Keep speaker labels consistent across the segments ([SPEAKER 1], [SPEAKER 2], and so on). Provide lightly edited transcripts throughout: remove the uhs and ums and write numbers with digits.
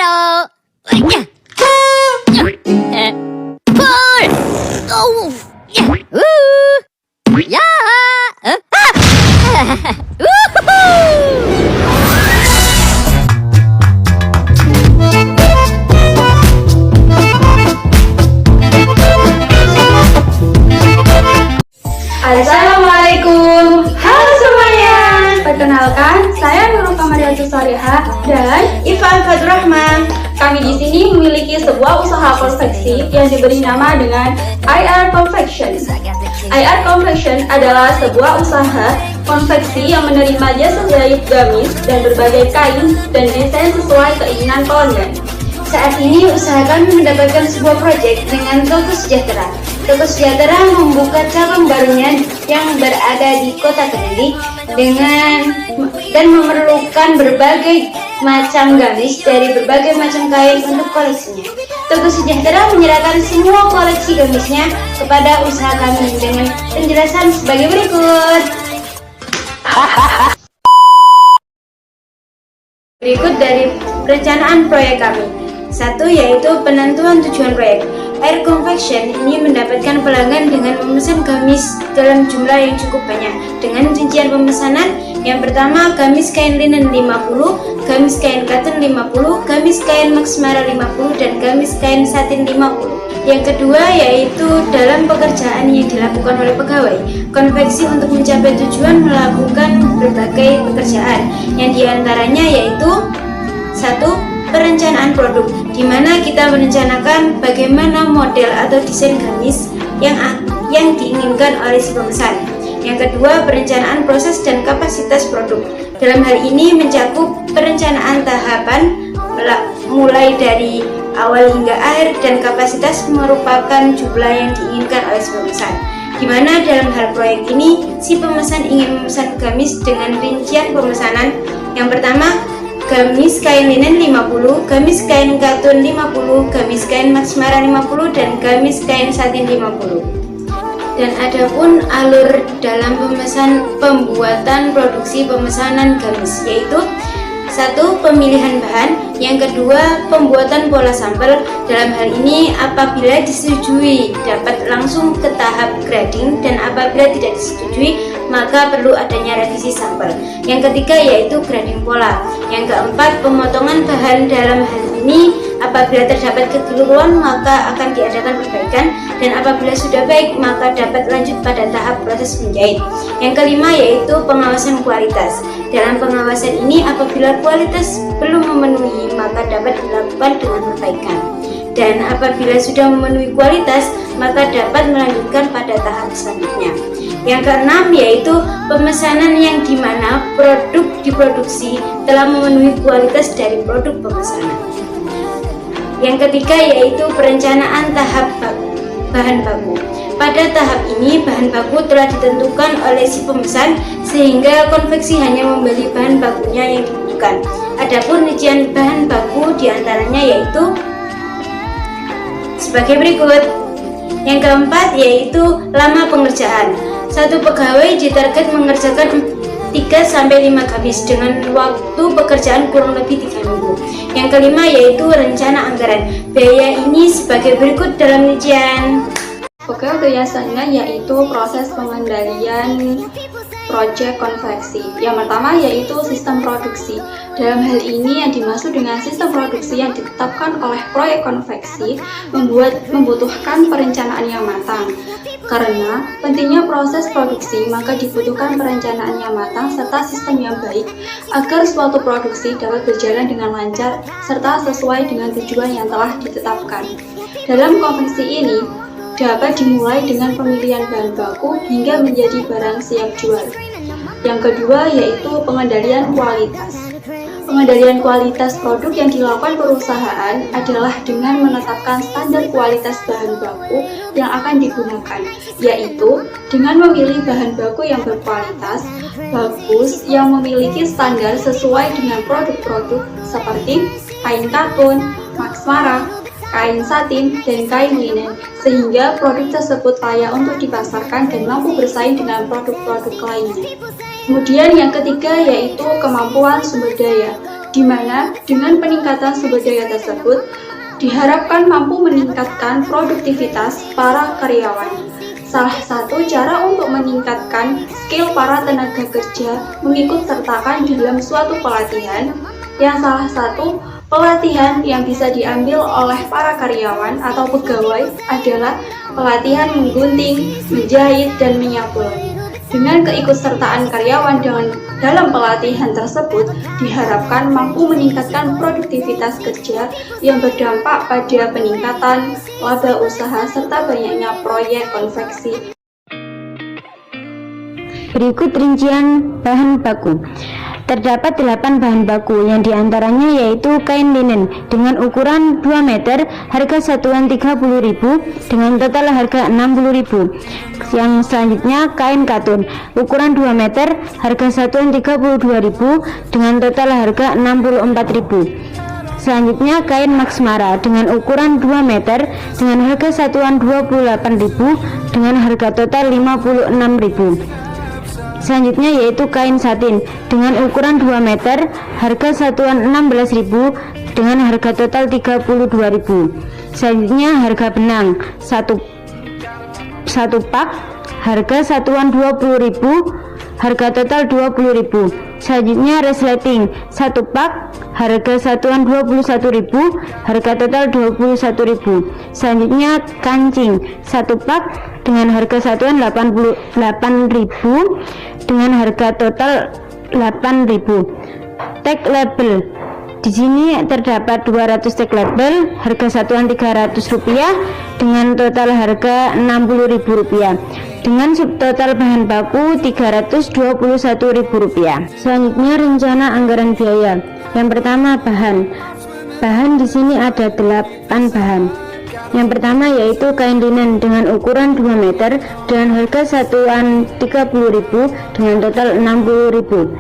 [SPEAKER 1] Ayo. Pul. Oh. Ya.
[SPEAKER 2] Assalamualaikum. Halo semuanya. Perkenalkan, saya Nurul Kamariatus Salihah dan
[SPEAKER 3] Ivan Fadurrahman.
[SPEAKER 2] kami di sini memiliki sebuah usaha konveksi yang diberi nama dengan IR Confection. IR Confection adalah sebuah usaha konveksi yang menerima jasa jahit gamis dan berbagai kain dan desain sesuai keinginan pelanggan.
[SPEAKER 3] Saat ini usaha kami mendapatkan sebuah proyek dengan Toko Sejahtera. Toko Sejahtera membuka cabang barunya yang berada di Kota Kediri dan memerlukan berbagai macam gamis dari berbagai macam kain untuk koleksinya. Toko Sejahtera menyerahkan semua koleksi gamisnya kepada usaha kami dengan penjelasan sebagai berikut. Berikut dari perencanaan proyek kami. Satu, yaitu penentuan tujuan proyek. Air Confection ini mendapatkan pelanggan dengan memesan gamis dalam jumlah yang cukup banyak. Dengan rincian pemesanan, yang pertama gamis kain linen 50, gamis kain cotton 50, gamis kain maksmara 50, dan gamis kain satin 50. Yang kedua yaitu dalam pekerjaan yang dilakukan oleh pegawai. Konveksi untuk mencapai tujuan melakukan berbagai pekerjaan, yang diantaranya yaitu satu, perencanaan produk, di mana kita merencanakan bagaimana model atau desain gamis yang diinginkan oleh si pemesan. Yang kedua, perencanaan proses dan kapasitas produk. Dalam hal ini mencakup perencanaan tahapan mulai dari awal hingga akhir, dan kapasitas merupakan jumlah yang diinginkan oleh si pemesan. Di mana dalam hal proyek ini si pemesan ingin memesan gamis dengan rincian pemesanan. Yang pertama, gamis kain linen 50, gamis kain katun 50, gamis kain maksmara 50, dan gamis kain satin 50. Dan adapun alur dalam pembuatan produksi pemesanan gamis, yaitu satu, pemilihan bahan. Yang kedua, pembuatan pola sampel. Dalam hal ini apabila disetujui dapat langsung ke tahap grading, dan apabila tidak disetujui maka perlu adanya revisi sampel. Yang ketiga yaitu grading pola. Yang keempat, pemotongan bahan. Dalam hal ini apabila terdapat kekeliruan maka akan diadakan perbaikan, dan apabila sudah baik maka dapat lanjut pada tahap proses menjahit. Yang kelima yaitu pengawasan kualitas. Dalam pengawasan ini apabila kualitas belum memenuhi maka dapat dilakukan dengan perbaikan, dan apabila sudah memenuhi kualitas maka dapat melanjutkan pada tahap selanjutnya. Yang keenam yaitu pemesanan, yang dimana produk diproduksi telah memenuhi kualitas dari produk pemesanan. Yang ketiga yaitu perencanaan tahap bahan baku. Pada tahap ini bahan baku telah ditentukan oleh si pemesan, sehingga konveksi hanya membeli bahan bakunya yang dibutuhkan. Adapun rincian bahan baku diantaranya yaitu sebagai berikut. Yang keempat yaitu lama pengerjaan. Satu pegawai ditarget mengerjakan 3-5 gamis dengan waktu pekerjaan kurang lebih 3 minggu. Yang kelima yaitu rencana anggaran. Biaya ini sebagai berikut dalam rincian.
[SPEAKER 2] Oke, untuk biasanya yaitu proses pengendalian proyek konveksi. Yang pertama yaitu sistem produksi. Dalam hal ini yang dimaksud dengan sistem produksi yang ditetapkan oleh proyek konveksi membutuhkan perencanaan yang matang. Karena pentingnya proses produksi, maka dibutuhkan perencanaan yang matang serta sistem yang baik agar suatu produksi dapat berjalan dengan lancar serta sesuai dengan tujuan yang telah ditetapkan. Dalam konveksi ini dapat dimulai dengan pemilihan bahan baku hingga menjadi barang siap jual. Yang kedua yaitu pengendalian kualitas. Pengendalian kualitas produk yang dilakukan perusahaan adalah dengan menetapkan standar kualitas bahan baku yang akan digunakan, yaitu dengan memilih bahan baku yang berkualitas bagus yang memiliki standar sesuai dengan produk-produk seperti kain katun, maksmara, kain satin, dan kain linen, sehingga produk tersebut layak untuk dipasarkan dan mampu bersaing dengan produk-produk lainnya. Kemudian yang ketiga yaitu kemampuan sumber daya. di mana dengan peningkatan sumber daya tersebut diharapkan mampu meningkatkan produktivitas para karyawan. Salah satu cara untuk meningkatkan skill para tenaga kerja mengikut sertakan dalam suatu pelatihan, yang salah satu pelatihan yang bisa diambil oleh para karyawan atau pegawai adalah pelatihan menggunting, menjahit, dan menyapu. Dengan keikutsertaan karyawan dalam pelatihan tersebut diharapkan mampu meningkatkan produktivitas kerja yang berdampak pada peningkatan laba usaha serta banyaknya proyek konveksi.
[SPEAKER 3] Berikut rincian bahan baku. Terdapat 8 bahan baku yang diantaranya yaitu kain linen dengan ukuran 2 meter, harga satuan 30.000 dengan total harga 60.000. Yang selanjutnya kain katun ukuran 2 meter, harga satuan 32.000 dengan total harga 64.000. Selanjutnya kain maksmara dengan ukuran 2 meter dengan harga satuan 28.000 dengan harga total 56.000. Selanjutnya yaitu kain satin dengan ukuran 2 meter, harga satuan 16.000 dengan harga total 32.000. Selanjutnya harga benang satu pak, harga satuan 20.000, harga total 20.000. Selanjutnya resleting 1 pak, harga satuan 21.000, harga total 21.000. Selanjutnya kancing 1 pak dengan harga satuan 88.000 dengan harga total 8.000. Tag label, di sini terdapat 200 tag label, harga satuan Rp300 dengan total harga Rp60.000 dengan subtotal bahan baku Rp321.000. Selanjutnya rencana anggaran biaya. Yang pertama bahan di sini ada 8 bahan. Yang pertama yaitu kain linen dengan ukuran 2 meter dengan harga satuan 30.000 dengan total 60.000.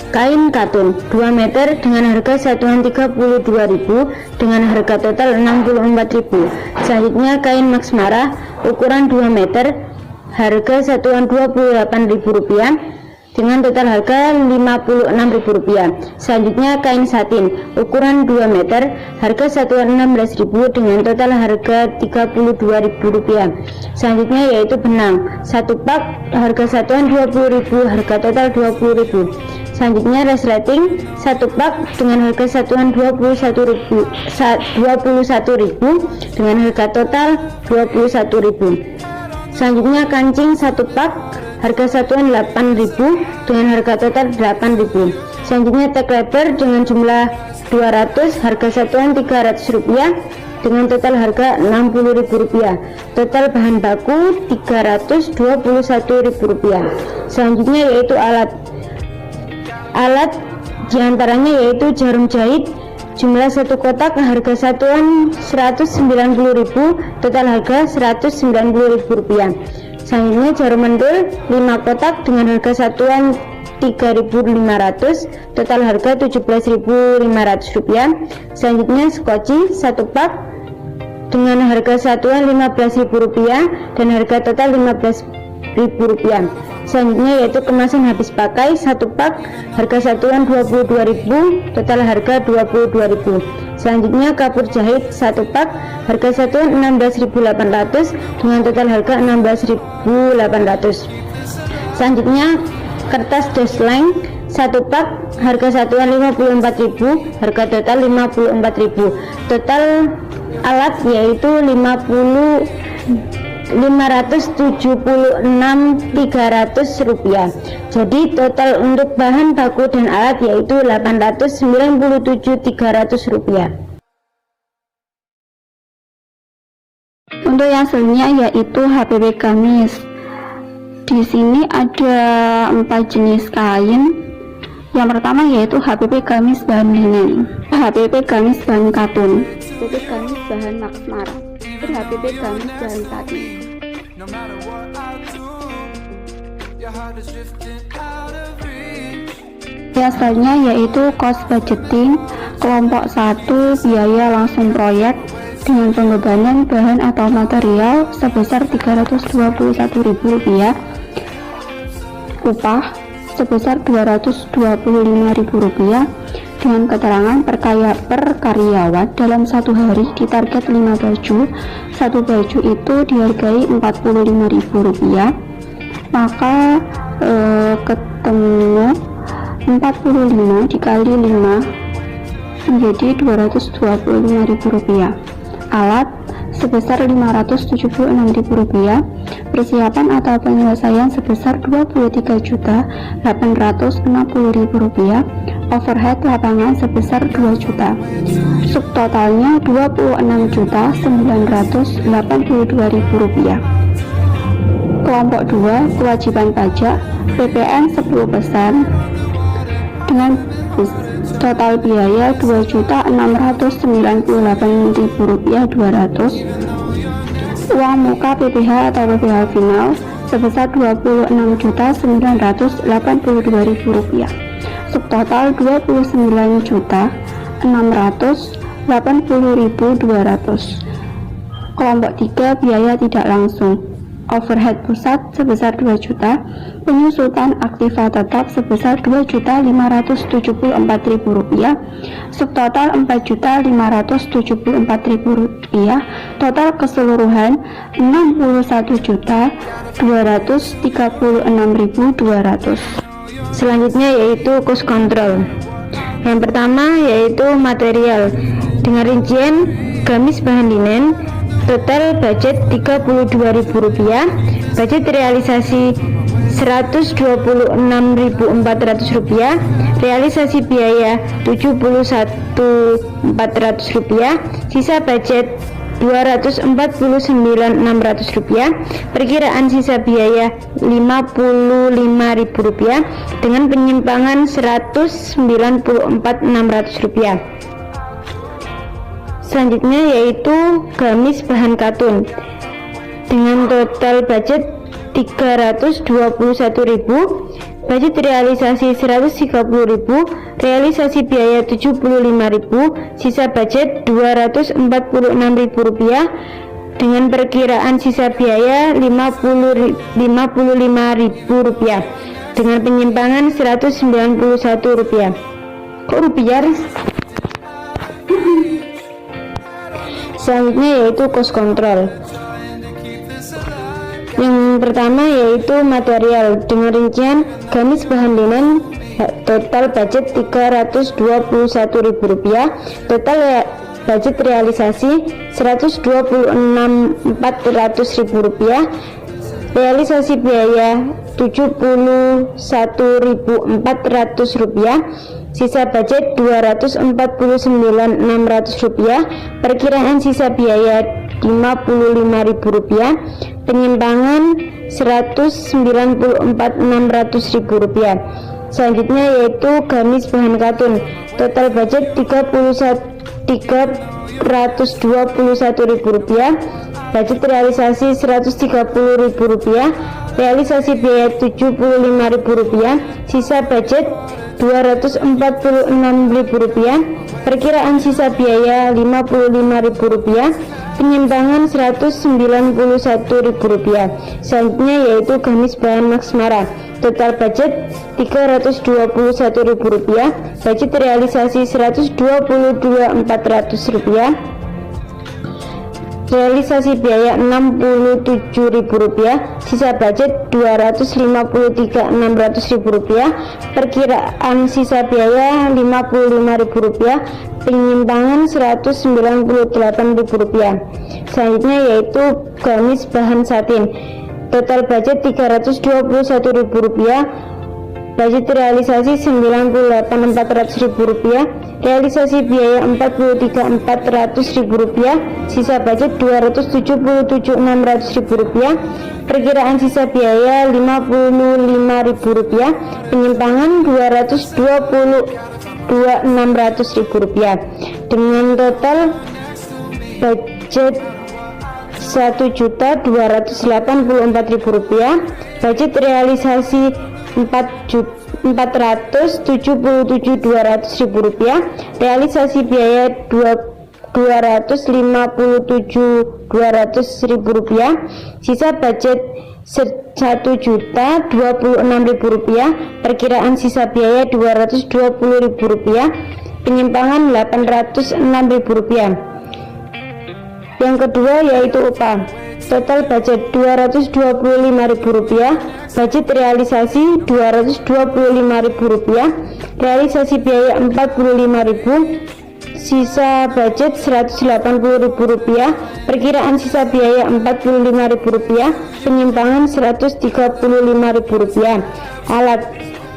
[SPEAKER 3] Kain katun 2 meter dengan harga satuan 32.000 dengan harga total 64.000. Selanjutnya kain maksmara ukuran 2 meter, harga satuan Rp28.000 dengan total harga Rp56.000. Selanjutnya kain satin ukuran 2 meter, harga satuan Rp16.000 dengan total harga Rp32.000. Selanjutnya yaitu benang 1 pak, harga satuan Rp20.000, harga total Rp20.000. Selanjutnya resleting 1 pak dengan harga satuan Rp21.000 dengan harga total Rp21.000. Selanjutnya kancing 1 pak, harga satuan 8.000 dengan harga total 8.000. Selanjutnya tag label dengan jumlah 200, harga satuan Rp300 dengan total harga Rp60.000. Total bahan baku Rp321.000. Selanjutnya yaitu alat diantaranya yaitu jarum jahit jumlah 1 kotak, harga satuan Rp190.000, total harga Rp190.000. Selanjutnya jarum mendul 5 kotak dengan harga satuan Rp3.500, total harga Rp17.500. Selanjutnya skoci 1 pak dengan harga satuan Rp15.000 dan harga total Rp15.000. Selanjutnya yaitu kemasan habis pakai 1 pak, harga satuan Rp22.000, total harga Rp22.000. Selanjutnya kapur jahit 1 pak, harga satuan Rp16.800 dengan total harga Rp16.800. Selanjutnya kertas dosleng 1 pak, harga satuan Rp54.000, harga total Rp54.000. Total alat yaitu Rp576.300. Jadi total untuk bahan baku dan alat yaitu Rp897.300.
[SPEAKER 2] Untuk yang selanjutnya yaitu HPP gamis. Di sini ada 4 jenis kain. Yang pertama yaitu HPP gamis bahan linen, HPP gamis bahan katun, HPP gamis bahan maksmara, HPP gamis bahan satin. Yang selanjutnya yaitu cost budgeting, kelompok 1 biaya langsung proyek dengan pembebanan bahan atau material sebesar Rp321.000, upah sebesar Rp225.000, dengan keterangan per karyawan dalam satu hari ditarget 5 baju. Satu baju itu dihargai Rp45.000, maka ketemu 45 dikali 5 menjadi Rp225.000. Alat sebesar Rp576.000. Persiapan atau penyelesaian sebesar Rp23.860.000. Overhead lapangan sebesar 2 juta. Subtotalnya Rp26.982.000. Kelompok 2, kewajiban pajak PPN 10% dengan total biaya Rp2.698.200. Uang muka PPh atau PPh final sebesar Rp26.982.000. Subtotal Rp29.680.200. Kelompok 3, biaya tidak langsung. Overhead pusat sebesar 2 juta, penyusutan aktiva tetap sebesar Rp2.574.000, subtotal Rp4.574.000, total keseluruhan Rp60.236.200.
[SPEAKER 3] Selanjutnya yaitu cost control. Yang pertama yaitu material dengan rincian gamis bahan linen. Total budget Rp32.000, budget realisasi Rp126.400, realisasi biaya Rp71.400, sisa budget Rp249.600, perkiraan sisa biaya Rp55.000 dengan penyimpangan Rp194.600. Selanjutnya yaitu gamis bahan katun dengan total budget Rp321.000, budget realisasi Rp130.000, realisasi biaya Rp75.000, sisa budget Rp246.000 dengan perkiraan sisa biaya Rp55.000 dengan penyimpangan Rp191. Kok rupiah? Selanjutnya yaitu cost control. Yang pertama yaitu material dengan rincian gamis bahan linen, total budget Rp321.000, total budget realisasi Rp126.400.000, realisasi biaya Rp71.400, sisa budget Rp249.600, perkiraan sisa biaya Rp55.000, penyimpangan Rp194.600.000. Selanjutnya yaitu gamis bahan katun, total budget Rp321.000, budget realisasi Rp130.000, realisasi biaya Rp75.000, sisa budget Rp246.000, perkiraan sisa biaya Rp55.000, penyimpangan Rp191.000. Selanjutnya yaitu gamis bahan maksmara, total budget Rp321.000, budget realisasi Rp122.400, realisasi biaya Rp67.000, sisa budget Rp253.600, perkiraan sisa biaya Rp55.000, penyimpangan Rp198.000. Selanjutnya yaitu gamis bahan satin, total budget Rp321.000, budget realisasi Rp98.400, realisasi biaya Rp43.400, sisa budget Rp277.600, perkiraan sisa biaya Rp55.000, penyimpangan Rp222.600, dengan total budget Rp1.284.000, budget realisasi Rp477.200, realisasi biaya Rp257.200, sisa budget Rp1.026.000, perkiraan sisa biaya Rp220.000,
[SPEAKER 4] penyimpangan Rp806.000. Yang kedua yaitu upah. Total budget Rp225.000, budget realisasi Rp225.000, realisasi biaya Rp45.000, sisa budget Rp180.000, perkiraan sisa biaya Rp45.000, penyimpangan Rp135.000. Alat,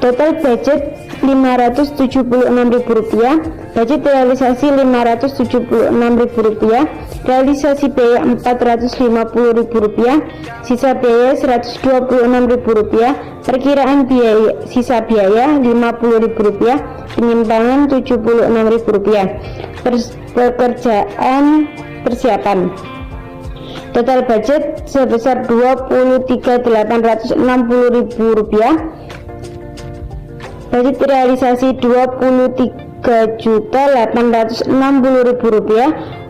[SPEAKER 4] total budget Rp576.000, budget realisasi Rp576.000, realisasi biaya Rp450.000, sisa biaya Rp126.000, perkiraan biaya sisa biaya Rp50.000, penyimpangan Rp76.000. Pekerjaan persiapan, total budget sebesar Rp23.860.000, budget realisasi Rp23.860.000,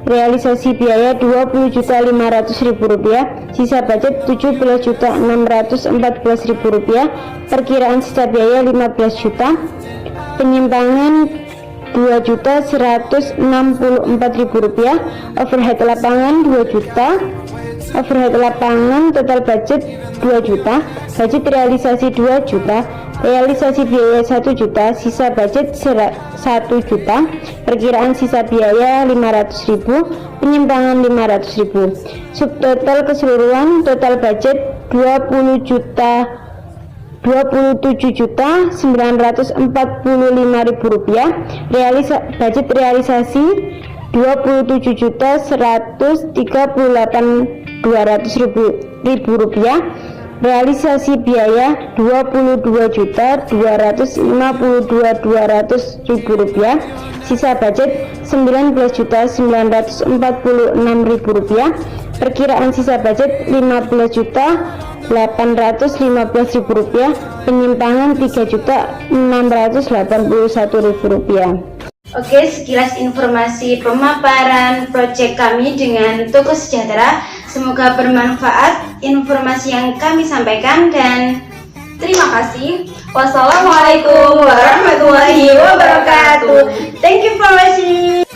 [SPEAKER 4] realisasi biaya Rp20.500.000, sisa budget Rp17.614.000, perkiraan sisa biaya Rp15 juta, penyimpangan Rp2.164.000, overhead lapangan Rp2 juta, overhead lapangan total budget Rp2 juta, budget realisasi Rp2 juta, realisasi biaya Rp1 juta, sisa budget Rp1 juta, perkiraan sisa biaya Rp500.000, penyimpangan Rp500.000. Subtotal keseluruhan total budget Rp27.945.000, budget realisasi Rp27.138.200.000, realisasi biaya Rp22.252.200.000, sisa budget Rp19.946.000, perkiraan sisa budget Rp15.815.000, penyimpangan Rp3.681.000.
[SPEAKER 3] Oke, sekilas informasi pemaparan proyek kami dengan Toko Sejahtera. Semoga bermanfaat informasi yang kami sampaikan dan
[SPEAKER 2] Terima kasih. Wassalamualaikum warahmatullahi wabarakatuh.
[SPEAKER 3] thank you for watching.